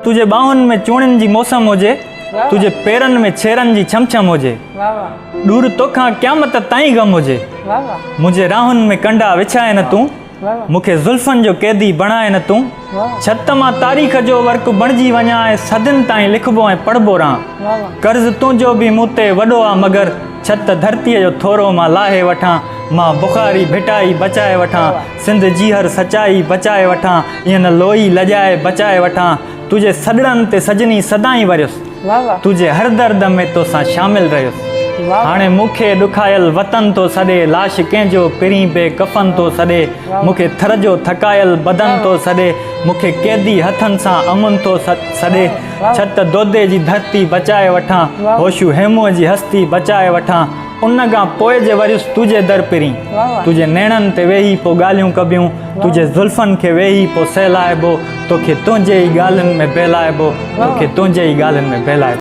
तुझे बाहुनि में चूड़िन जी मौसम हुजे, तुझे पेरनि में छेरनि जी छमछम हुजे, दूर तोखां क़यामत ताईं गम हुजे, मुंहिंजे राहुनि में कंडा विछाए न तूं, मूंखे ज़ुल्फ़नि जो क़ैदी बणाए न तूं, छत मां तारीख़ जो वर्क बणिजी वञा ऐं सदियुनि ताईं लिखबो ऐं पढ़बो रहां। कर्ज़ तुंहिंजो बि मूं ते वॾो आहे मगर छत धरतीअ जो थोरो मां लाहे वठां, मां बुख़ारी भिटाई बचाए वठां, सिंध जी हर सचाई बचाए वठां, ईअं न लोई लॼाए बचाए वठां, तुझे सॾड़नि ते सजनी सदाईं वरियुसि, तुझे हर दर्द में तोसां शामिल रहियुसि। हाणे मूंखे ॾुखायल वतन थो सॾे, लाश कंहिंजो पिरी बे कफ़न थो सॾे, मूंखे थर जो थकायल बदन थो सॾे, मूंखे क़ैदी हथनि सां अमुन थो सॾे, छत दोदे जी धरती बचाए वठां, होशू हेमूअ जी हस्ती बचाए वठां, उन खां पोइ जे वरियुसि तुझे दर पिरी, तुझे नेणनि ते वेही पोइ ॻाल्हियूं कबियूं, तुझे ज़ुल्फ़नि खे वेही पोइ सहलाइबो, तोखे तुंहिंजे ई ॻाल्हियुनि में बहलाइबो, तोखे तुंहिंजे ई ॻाल्हियुनि में बहलाइबो।